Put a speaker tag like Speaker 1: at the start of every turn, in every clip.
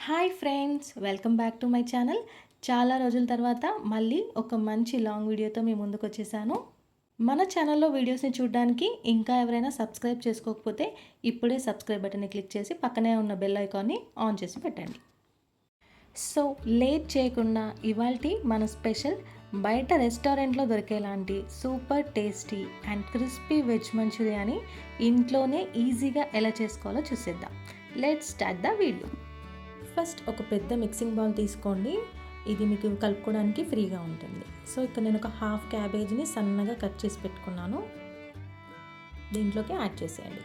Speaker 1: Hi friends, welcome back to my channel. చాలా రోజుల తర్వాత మళ్ళీ ఒక మంచి లాంగ్ వీడియోతో మీ ముందుకు వచ్చేసాను. మన ఛానల్లో వీడియోస్ని చూడడానికి ఇంకా ఎవరైనా సబ్స్క్రైబ్ చేసుకోకపోతే ఇప్పుడే సబ్స్క్రైబ్ బటన్ని క్లిక్ చేసి పక్కనే ఉన్న బెల్ ఐకాన్ని ఆన్ చేసి పెట్టండి. సో లేట్ చేయకుండా ఇవాల్టి మన స్పెషల్ బయట రెస్టారెంట్లో దొరికేలాంటి super tasty and crispy veg మంచూరియాని ఇంట్లోనే ఈజీగా ఎలా చేసుకోవాలో చూసేద్దాం. Let's start the video. First ఒక పెద్ద మిక్సింగ్ బౌల్ తీసుకోండి. ఇది మీకు కలుపుకోవడానికి ఫ్రీగా ఉంటుంది. సో ఇక్కడ నేను ఒక హాఫ్ క్యాబేజ్ని సన్నగా కట్ చేసి పెట్టుకున్నాను. దీంట్లోకి యాడ్ చేసేయండి.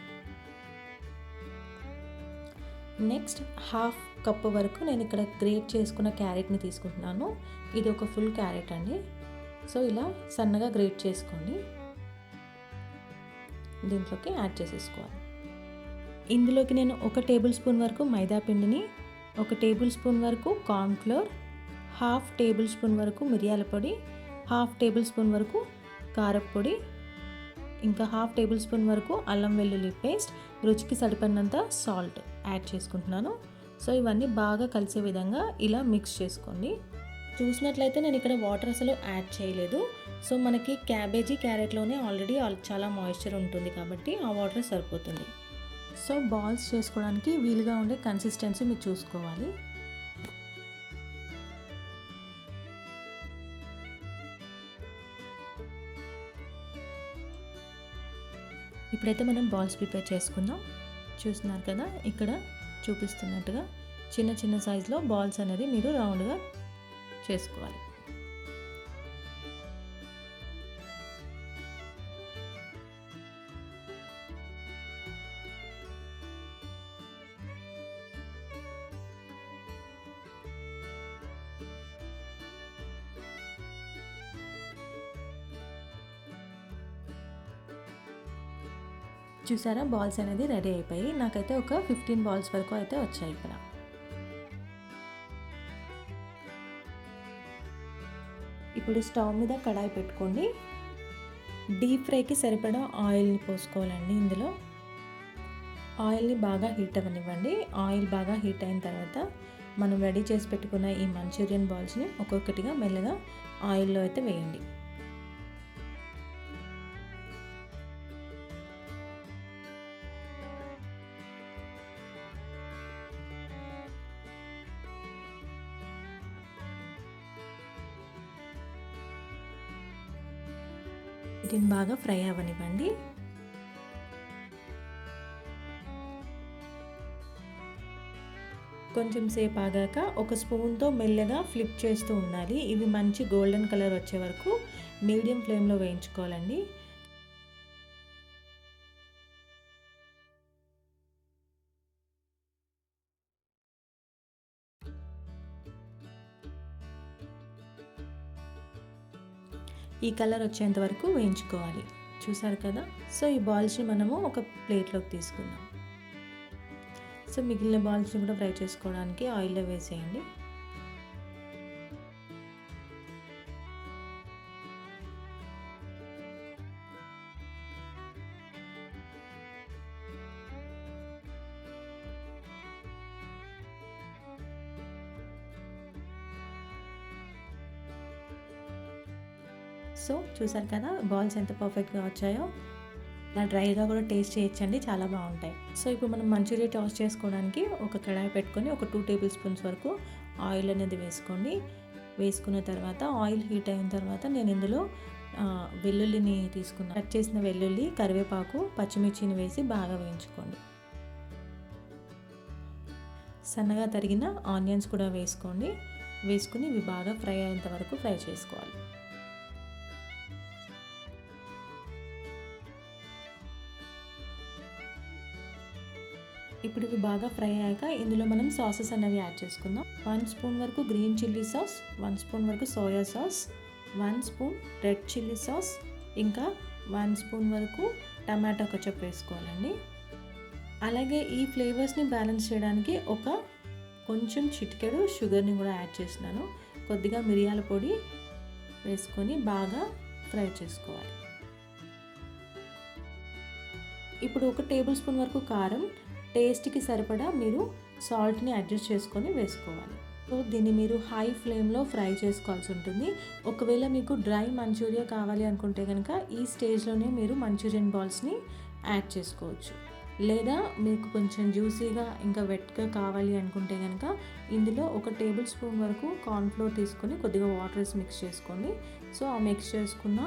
Speaker 1: నెక్స్ట్ హాఫ్ కప్ వరకు నేను ఇక్కడ గ్రేట్ చేసుకున్న క్యారెట్ని తీసుకుంటున్నాను. ఇది ఒక ఫుల్ క్యారెట్ అండి. సో ఇలా సన్నగా గ్రేట్ చేసుకోండి. దీంట్లోకి యాడ్ చేసేసుకోవాలి. ఇందులోకి నేను 1 టేబుల్ స్పూన్ వరకు మైదా పిండిని, 1 టేబుల్ స్పూన్ వరకు కార్న్ఫ్లోర్, హాఫ్ టేబుల్ స్పూన్ వరకు మిరియాల పొడి, హాఫ్ టేబుల్ స్పూన్ వరకు కారప్పొడి, ఇంకా హాఫ్ టేబుల్ స్పూన్ వరకు అల్లం వెల్లుల్లి పేస్ట్, రుచికి సరిపడినంత సాల్ట్ యాడ్ చేసుకుంటున్నాను. సో ఇవన్నీ బాగా కలిసే విధంగా ఇలా మిక్స్ చేసుకోండి. చూసినట్లయితే నేను ఇక్కడ వాటర్ అసలు యాడ్ చేయలేదు. సో మనకి క్యారెట్లోనే ఆల్రెడీ చాలా మాయిశ్చర్ ఉంటుంది కాబట్టి ఆ వాటర్ సరిపోతుంది. సో బాల్స్ చేసుకోవడానికి వీలుగా ఉండే కన్సిస్టెన్సీ మీరు చూసుకోవాలి. ఇప్పుడైతే మనం బాల్స్ ప్రిపేర్ చేసుకుందాం. చూస్తున్నారు కదా, ఇక్కడ చూపిస్తున్నట్టుగా చిన్న చిన్న సైజులో బాల్స్ అనేది మీరు రౌండ్గా చేసుకోవాలి. చూసారా, బాల్స్ అనేది రెడీ అయిపోయి నాకైతే ఒక 15 బాల్స్ వరకు అయితే వచ్చాయి ఇక్కడ. ఇప్పుడు స్టవ్ మీద కడాయి పెట్టుకోండి. డీప్ ఫ్రైకి సరిపడా ఆయిల్ని పోసుకోవాలండి. ఇందులో ఆయిల్ని బాగా హీట్ అవ్వనివ్వండి. ఆయిల్ బాగా హీట్ అయిన తర్వాత మనం రెడీ చేసి పెట్టుకున్న ఈ మంచూరియన్ బాల్స్ని ఒక్కొక్కటిగా మెల్లగా ఆయిల్లో అయితే వేయండి. వీటిని బాగా ఫ్రై అవ్వనివ్వండి. కొంచెం సేపు ఆగాక ఒక స్పూన్తో మెల్లగా ఫ్లిప్ చేస్తూ ఉండాలి. ఇవి మంచి గోల్డెన్ కలర్ వచ్చే వరకు మీడియం ఫ్లేమ్లో వేయించుకోవాలండి. ఈ కలర్ వచ్చేంత వరకు వేయించుకోవాలి. చూసారు కదా. సో ఈ బాల్స్ని మనము ఒక ప్లేట్లోకి తీసుకుందాం. సో మిగిలిన బాల్స్ని కూడా ఫ్రై చేసుకోవడానికి ఆయిల్లో వేసేయండి. సో చూసారు కదా, బాల్స్ ఎంత పర్ఫెక్ట్గా వచ్చాయో. ఇలా డ్రైగా కూడా టేస్ట్ చేయొచ్చండి, చాలా బాగుంటాయి. సో ఇప్పుడు మనం మంచూరియా టాస్ చేసుకోవడానికి ఒక కడాయి పెట్టుకొని ఒక 2 టేబుల్ స్పూన్స్ వరకు ఆయిల్ అనేది వేసుకోండి. వేసుకున్న తర్వాత ఆయిల్ హీట్ అయిన తర్వాత నేను ఇందులో వెల్లుల్లిని తీసుకున్నాను. కట్ చేసిన వెల్లుల్లి, కరివేపాకు, పచ్చిమిర్చిని వేసి బాగా వేయించుకోండి. సన్నగా తరిగిన ఆనియన్స్ కూడా వేసుకోండి. వేసుకుని ఇవి బాగా ఫ్రై అయ్యేంత వరకు ఫ్రై చేసుకోవాలి. ఇప్పుడు ఇవి బాగా ఫ్రై అయ్యాక ఇందులో మనం సాసెస్ అనేవి యాడ్ చేసుకుందాం. 1 స్పూన్ వరకు గ్రీన్ చిల్లీ సాస్, 1 స్పూన్ వరకు soya sauce, 1 spoon red chilli sauce, ఇంకా 1 స్పూన్ వరకు టమాటో కచప్ వేసుకోవాలండి. అలాగే ఈ ఫ్లేవర్స్ని బ్యాలెన్స్ చేయడానికి కొంచెం చిటికెడు షుగర్ని కూడా యాడ్ చేస్తున్నాను. కొద్దిగా మిరియాల పొడి వేసుకొని బాగా ఫ్రై చేసుకోవాలి. ఇప్పుడు 1 టేబుల్ స్పూన్ వరకు కారం, టేస్ట్కి సరిపడా మీరు సాల్ట్ని అడ్జస్ట్ చేసుకొని వేసుకోవాలి. సో దీన్ని మీరు హై ఫ్లేమ్లో ఫ్రై చేసుకోవాల్సి ఉంటుంది. ఒకవేళ మీకు డ్రై మంచూరియా కావాలి అనుకుంటే కనుక ఈ స్టేజ్లోనే మీరు మంచూరియన్ బాల్స్ని యాడ్ చేసుకోవచ్చు. లేదా మీకు కొంచెం జ్యూసీగా ఇంకా వెట్గా కావాలి అనుకుంటే కనుక ఇందులో 1 టేబుల్ స్పూన్ వరకు కార్న్ఫ్లోర్ తీసుకొని కొద్దిగా వాటర్ వేసి మిక్స్ చేసుకోండి. సో ఆ మిక్స్ చేసుకున్న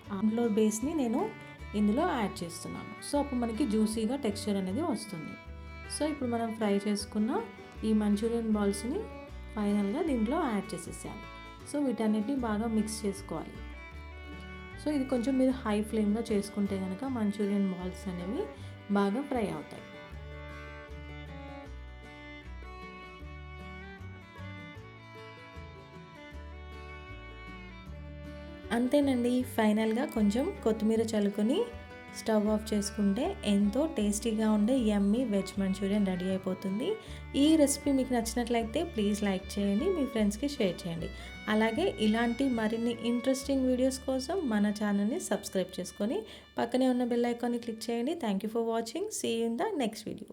Speaker 1: కార్న్ఫ్లోర్ బేస్ని నేను ఇందులో యాడ్ చేస్తున్నాను. సో అప్పుడు మనకి జ్యూసీగా టెక్స్చర్ అనేది వస్తుంది. సో ఇప్పుడు మనం ఫ్రై చేసుకున్న ఈ మంచూరియన్ బాల్స్ని ఫైనల్గా దీంట్లో యాడ్ చేసేసాను. సో వీటన్నిటిని బాగా మిక్స్ చేసుకోవాలి. సో ఇది కొంచెం మీరు హై ఫ్లేమ్లో చేసుకుంటే కనుక మంచూరియన్ బాల్స్ అనేవి బాగా ఫ్రై అవుతాయి. అంతేనండి, ఫైనల్గా కొంచెం కొత్తిమీర చల్లుకొని స్టవ్ ఆఫ్ చేసుకుంటే ఎంతో టేస్టీగా ఉండే యమ్మీ వెజ్ మంచూరియన్ రెడీ అయిపోతుంది. ఈ రెసిపీ మీకు నచ్చినట్లయితే ప్లీజ్ లైక్ చేయండి, మీ ఫ్రెండ్స్కి షేర్ చేయండి. అలాగే ఇలాంటి మరిన్ని ఇంట్రెస్టింగ్ వీడియోస్ కోసం మన ఛానల్ని సబ్స్క్రైబ్ చేసుకొని పక్కనే ఉన్న బెల్ ఐకాన్ని క్లిక్ చేయండి. Thank you for watching. See you in the next video.